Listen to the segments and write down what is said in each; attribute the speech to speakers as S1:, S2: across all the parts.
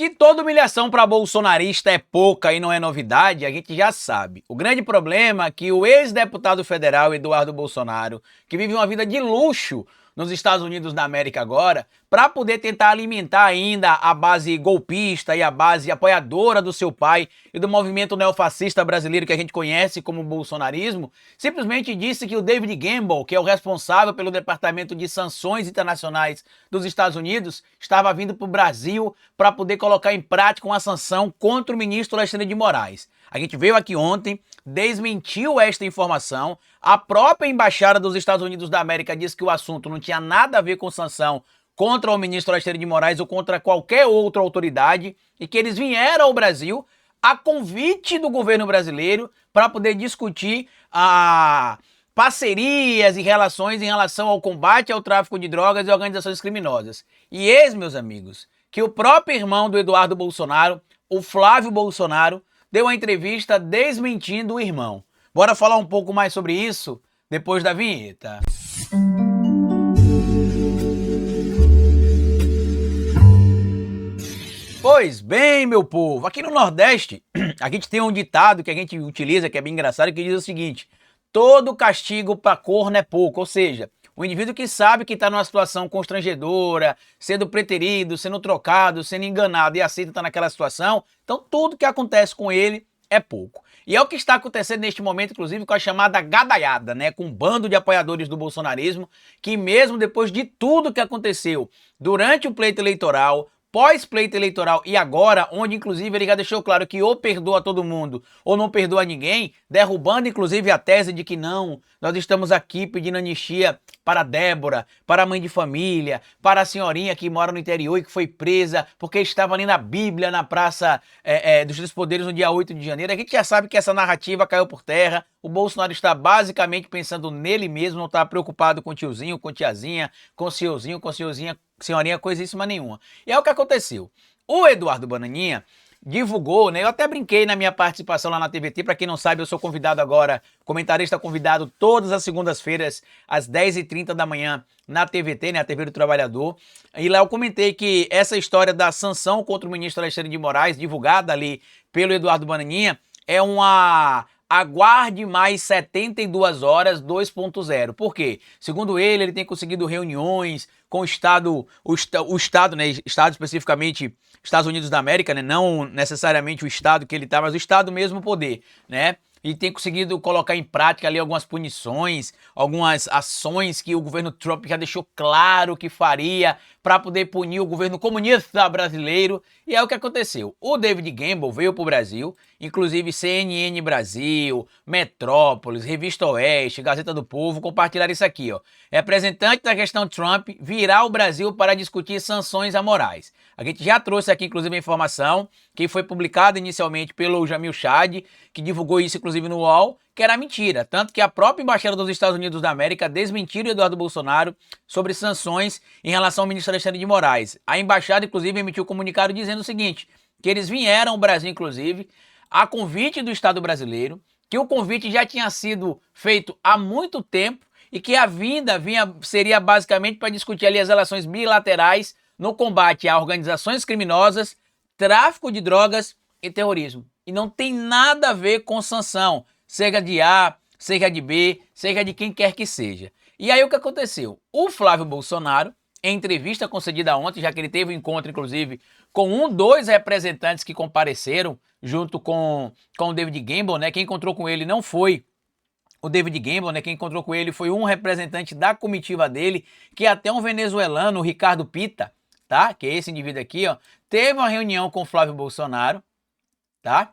S1: Que toda humilhação para bolsonarista é pouca e não é novidade, a gente já sabe. O grande problema é que o ex-deputado federal Eduardo Bolsonaro, que vive uma vida de luxo nos Estados Unidos da América agora, para poder tentar alimentar ainda a base golpista e a base apoiadora do seu pai e do movimento neofascista brasileiro que a gente conhece como bolsonarismo, simplesmente disse que o David Gamble, que é o responsável pelo Departamento de Sanções Internacionais dos Estados Unidos, estava vindo para o Brasil para poder colocar em prática uma sanção contra o ministro Alexandre de Moraes. A gente veio aqui ontem, desmentiu esta informação, a própria Embaixada dos Estados Unidos da América disse que o assunto não tinha nada a ver com sanção contra o ministro Alexandre de Moraes ou contra qualquer outra autoridade e que eles vieram ao Brasil a convite do governo brasileiro para poder discutir parcerias e relações em relação ao combate ao tráfico de drogas e organizações criminosas. E eis, meus amigos, que o próprio irmão do Eduardo Bolsonaro, o Flávio Bolsonaro, deu uma entrevista desmentindo o irmão. Bora falar um pouco mais sobre isso depois da vinheta. Pois bem, meu povo, aqui no Nordeste, a gente tem um ditado que a gente utiliza, que é bem engraçado, que diz o seguinte: todo castigo para corno é pouco, ou seja, o indivíduo que sabe que está numa situação constrangedora, sendo preterido, sendo trocado, sendo enganado e aceita estar naquela situação, então tudo que acontece com ele é pouco. E é o que está acontecendo neste momento, inclusive, com a chamada gadaiada, né? Com um bando de apoiadores do bolsonarismo, que mesmo depois de tudo que aconteceu durante o pleito eleitoral, pós-pleito eleitoral e agora, onde inclusive ele já deixou claro que ou perdoa todo mundo ou não perdoa ninguém, derrubando inclusive a tese de que não, nós estamos aqui pedindo anistia para a Débora, para a mãe de família, para a senhorinha que mora no interior e que foi presa porque estava ali na Bíblia, na Praça dos Três Poderes no dia 8 de janeiro. A gente já sabe que essa narrativa caiu por terra. O Bolsonaro está basicamente pensando nele mesmo, não está preocupado com o tiozinho, com tiazinha, com o senhorzinho, senhorinha, coisíssima nenhuma. E é o que aconteceu. O Eduardo Bananinha divulgou, né? Eu até brinquei na minha participação lá na TVT. Para quem não sabe, eu sou convidado agora, comentarista convidado todas as segundas-feiras, às 10h30 da manhã, na TVT, né? A TV do Trabalhador. E lá eu comentei que essa história da sanção contra o ministro Alexandre de Moraes, divulgada ali pelo Eduardo Bananinha, é uma aguarde mais 72 horas 2.0. Por quê? Segundo ele tem conseguido reuniões com o Estado, né, Estado especificamente Estados Unidos da América, né, não necessariamente o Estado que ele está, mas o Estado mesmo poder, né? E tem conseguido colocar em prática ali algumas punições, algumas ações que o governo Trump já deixou claro que faria para poder punir o governo comunista brasileiro. E é o que aconteceu. O David Gamble veio para o Brasil, inclusive CNN Brasil, Metrópolis, Revista Oeste, Gazeta do Povo, compartilharam isso aqui, ó. Representante da questão Trump virá ao Brasil para discutir sanções a Moraes. A gente já trouxe aqui, inclusive, a informação que foi publicada inicialmente pelo Jamil Chad, que divulgou isso, inclusive, no UOL, que era mentira. Tanto que a própria Embaixada dos Estados Unidos da América desmentiu o Eduardo Bolsonaro sobre sanções em relação ao ministro Alexandre de Moraes. A Embaixada, inclusive, emitiu um comunicado dizendo o seguinte, que eles vieram ao Brasil, inclusive, a convite do Estado brasileiro, que o convite já tinha sido feito há muito tempo e que a vinda seria basicamente para discutir ali as relações bilaterais no combate a organizações criminosas, tráfico de drogas e terrorismo. E não tem nada a ver com sanção, seja de A, seja de B, seja de quem quer que seja. E aí o que aconteceu? O Flávio Bolsonaro, em entrevista concedida ontem, já que ele teve um encontro, inclusive, com dois representantes que compareceram junto com o David Gamble, né? Quem encontrou com ele não foi o David Gamble, né? Quem encontrou com ele foi um representante da comitiva dele, que é até um venezuelano, o Ricardo Pita, tá? Que é esse indivíduo aqui, ó. Teve uma reunião com o Flávio Bolsonaro, tá?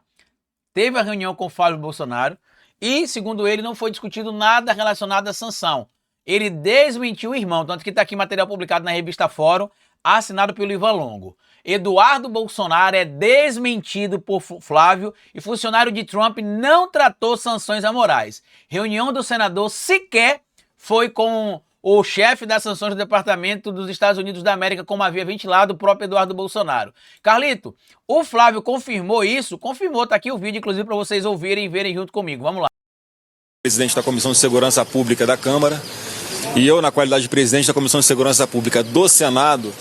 S1: Teve uma reunião com o Flávio Bolsonaro e, segundo ele, não foi discutido nada relacionado à sanção. Ele desmentiu o irmão, tanto que está aqui material publicado na revista Fórum, assinado pelo Ivan Longo. Eduardo Bolsonaro é desmentido por Flávio e funcionário de Trump não tratou sanções a Moraes. Reunião do senador sequer foi com o chefe das sanções do Departamento dos Estados Unidos da América, como havia ventilado o próprio Eduardo Bolsonaro. Carlito, o Flávio confirmou isso? Confirmou, tá aqui o vídeo, inclusive, para vocês ouvirem e verem junto comigo. Vamos lá.
S2: Presidente da Comissão de Segurança Pública da Câmara e eu, na qualidade de presidente da Comissão de Segurança Pública do Senado,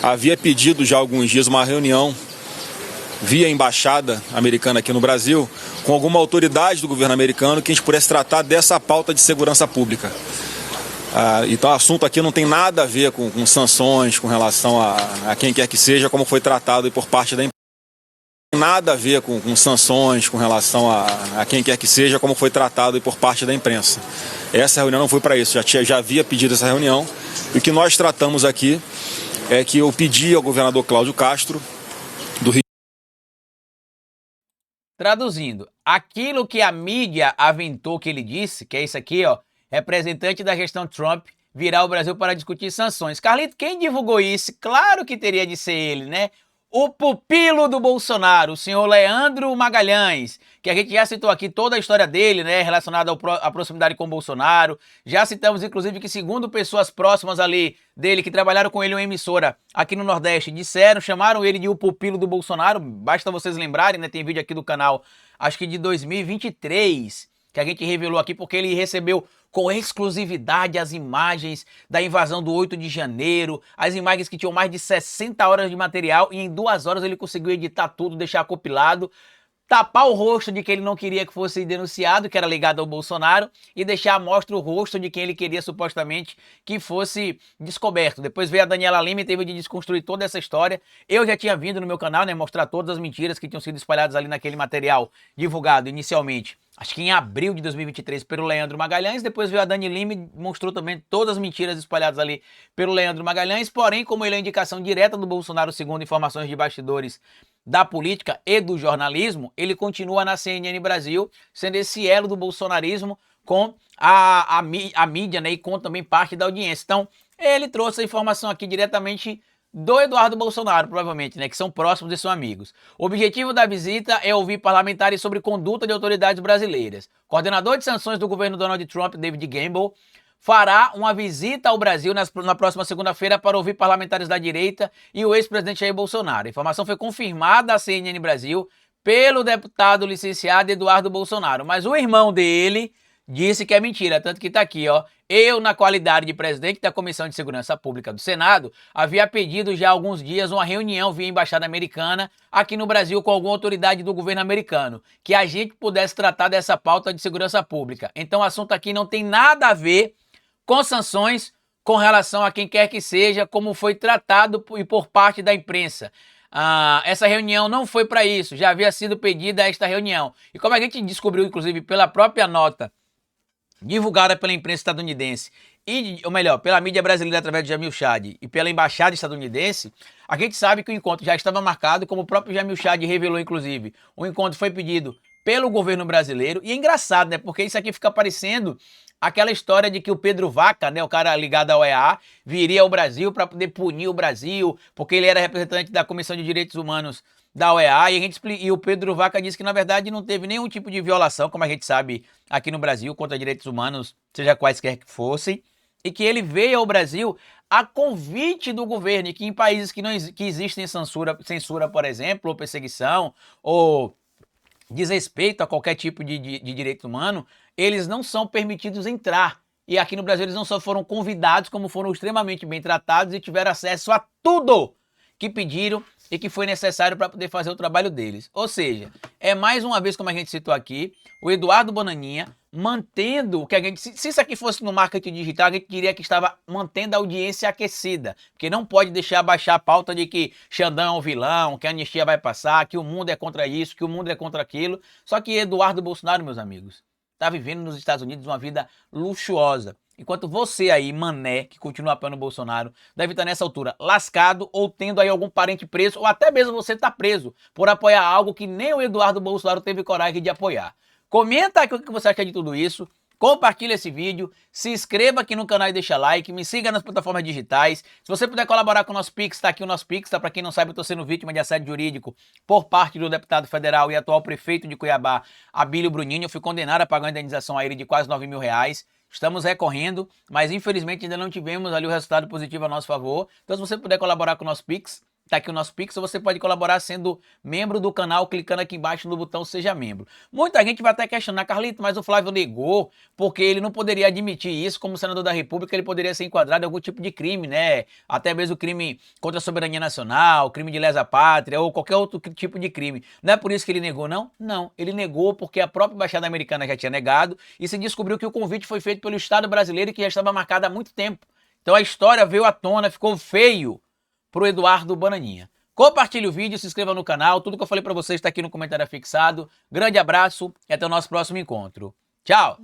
S2: havia pedido já há alguns dias uma reunião via embaixada americana aqui no Brasil, com alguma autoridade do governo americano que a gente pudesse tratar dessa pauta de segurança pública. Então o assunto aqui não tem nada a ver com sanções com relação a quem quer que seja, como foi tratado por parte da empresa. Nada a ver com sanções com relação a quem quer que seja, como foi tratado por parte da imprensa. Essa reunião não foi para isso, já havia pedido essa reunião. E o que nós tratamos aqui é que eu pedi ao governador Cláudio Castro, do Rio.
S1: Traduzindo, aquilo que a mídia aventou que ele disse, que é isso aqui, ó, representante da gestão Trump virá ao Brasil para discutir sanções. Carlito, quem divulgou isso? Claro que teria de ser ele, né? O pupilo do Bolsonaro, o senhor Leandro Magalhães, que a gente já citou aqui toda a história dele, né, relacionada à proximidade com o Bolsonaro. Já citamos, inclusive, que segundo pessoas próximas ali dele, que trabalharam com ele em uma emissora aqui no Nordeste, chamaram ele de o pupilo do Bolsonaro. Basta vocês lembrarem, né, tem vídeo aqui do canal, acho que de 2023, que a gente revelou aqui, porque ele recebeu com exclusividade as imagens da invasão do 8 de janeiro, as imagens que tinham mais de 60 horas de material, e em 2 horas ele conseguiu editar tudo, deixar compilado, tapar o rosto de quem ele não queria que fosse denunciado, que era ligado ao Bolsonaro, e deixar à mostra o rosto de quem ele queria supostamente que fosse descoberto. Depois veio a Daniela Lima e teve de desconstruir toda essa história. Eu já tinha vindo no meu canal, né, mostrar todas as mentiras que tinham sido espalhadas ali naquele material divulgado inicialmente, acho que em abril de 2023, pelo Leandro Magalhães. Depois veio a Dani Lima e mostrou também todas as mentiras espalhadas ali pelo Leandro Magalhães. Porém, como ele é indicação direta do Bolsonaro, segundo informações de bastidores da política e do jornalismo, ele continua na CNN Brasil, sendo esse elo do bolsonarismo com a mídia, né, e com também parte da audiência. Então, ele trouxe a informação aqui diretamente do Eduardo Bolsonaro, provavelmente, né, que são próximos e são amigos. O objetivo da visita é ouvir parlamentares sobre conduta de autoridades brasileiras. Coordenador de sanções do governo Donald Trump, David Gamble, fará uma visita ao Brasil na próxima segunda-feira para ouvir parlamentares da direita e o ex-presidente Jair Bolsonaro. A informação foi confirmada à CNN Brasil pelo deputado licenciado Eduardo Bolsonaro, mas o irmão dele disse que é mentira, tanto que tá aqui, ó. Eu, na qualidade de presidente da Comissão de Segurança Pública do Senado, havia pedido já há alguns dias uma reunião via Embaixada Americana aqui no Brasil com alguma autoridade do governo americano, que a gente pudesse tratar dessa pauta de segurança pública. Então o assunto aqui não tem nada a ver com sanções com relação a quem quer que seja, como foi tratado por parte da imprensa. Essa reunião não foi para isso, já havia sido pedida esta reunião. E como a gente descobriu, inclusive, pela própria nota divulgada pela imprensa estadunidense, ou melhor, pela mídia brasileira através de Jamil Chad e pela embaixada estadunidense, a gente sabe que o encontro já estava marcado, como o próprio Jamil Chad revelou, inclusive. O encontro foi pedido pelo governo brasileiro, e é engraçado, né, porque isso aqui fica parecendo aquela história de que o Pedro Vaca, né, o cara ligado ao EA, viria ao Brasil para poder punir o Brasil, porque ele era representante da Comissão de Direitos Humanos da OEA, e o Pedro Vaca disse que, na verdade, não teve nenhum tipo de violação, como a gente sabe aqui no Brasil, contra direitos humanos, seja quaisquer que fossem, e que ele veio ao Brasil a convite do governo, e que em países que existem censura, por exemplo, ou perseguição, ou desrespeito a qualquer tipo de direito humano, eles não são permitidos entrar. E aqui no Brasil eles não só foram convidados, como foram extremamente bem tratados e tiveram acesso a tudo que pediram e que foi necessário para poder fazer o trabalho deles. Ou seja, é mais uma vez, como a gente citou aqui, o Eduardo Bananinha mantendo o que a gente... Se isso aqui fosse no marketing digital, a gente diria que estava mantendo a audiência aquecida, porque não pode deixar baixar a pauta de que Xandão é um vilão, que a anistia vai passar, que o mundo é contra isso, que o mundo é contra aquilo. Só que Eduardo Bolsonaro, meus amigos, está vivendo nos Estados Unidos uma vida luxuosa. Enquanto você aí, mané, que continua apoiando o Bolsonaro, deve estar nessa altura lascado ou tendo aí algum parente preso, ou até mesmo você está preso por apoiar algo que nem o Eduardo Bolsonaro teve coragem de apoiar. Comenta aqui o que você acha de tudo isso, compartilha esse vídeo, se inscreva aqui no canal e deixa like, me siga nas plataformas digitais. Se você puder colaborar com o nosso Pix, tá aqui o nosso Pix, tá? Para quem não sabe, eu tô sendo vítima de assédio jurídico por parte do deputado federal e atual prefeito de Cuiabá, Abílio Bruninho. Eu fui condenado a pagar uma indenização a ele de quase R$9 mil. Estamos recorrendo, mas infelizmente ainda não tivemos ali o resultado positivo a nosso favor. Então, se você puder colaborar com o nosso Pix, tá aqui o nosso Pix, ou você pode colaborar sendo membro do canal, clicando aqui embaixo no botão Seja Membro. Muita gente vai até questionar, Carlito, mas o Flávio negou, porque ele não poderia admitir isso como senador da República, ele poderia ser enquadrado em algum tipo de crime, né? Até mesmo crime contra a soberania nacional, crime de lesa pátria, ou qualquer outro tipo de crime. Não é por isso que ele negou, não? Não, ele negou porque a própria Embaixada Americana já tinha negado, e se descobriu que o convite foi feito pelo Estado brasileiro e que já estava marcado há muito tempo. Então a história veio à tona, ficou feio pro Eduardo Bananinha. Compartilhe o vídeo, se inscreva no canal, tudo que eu falei para vocês está aqui no comentário fixado. Grande abraço e até o nosso próximo encontro. Tchau!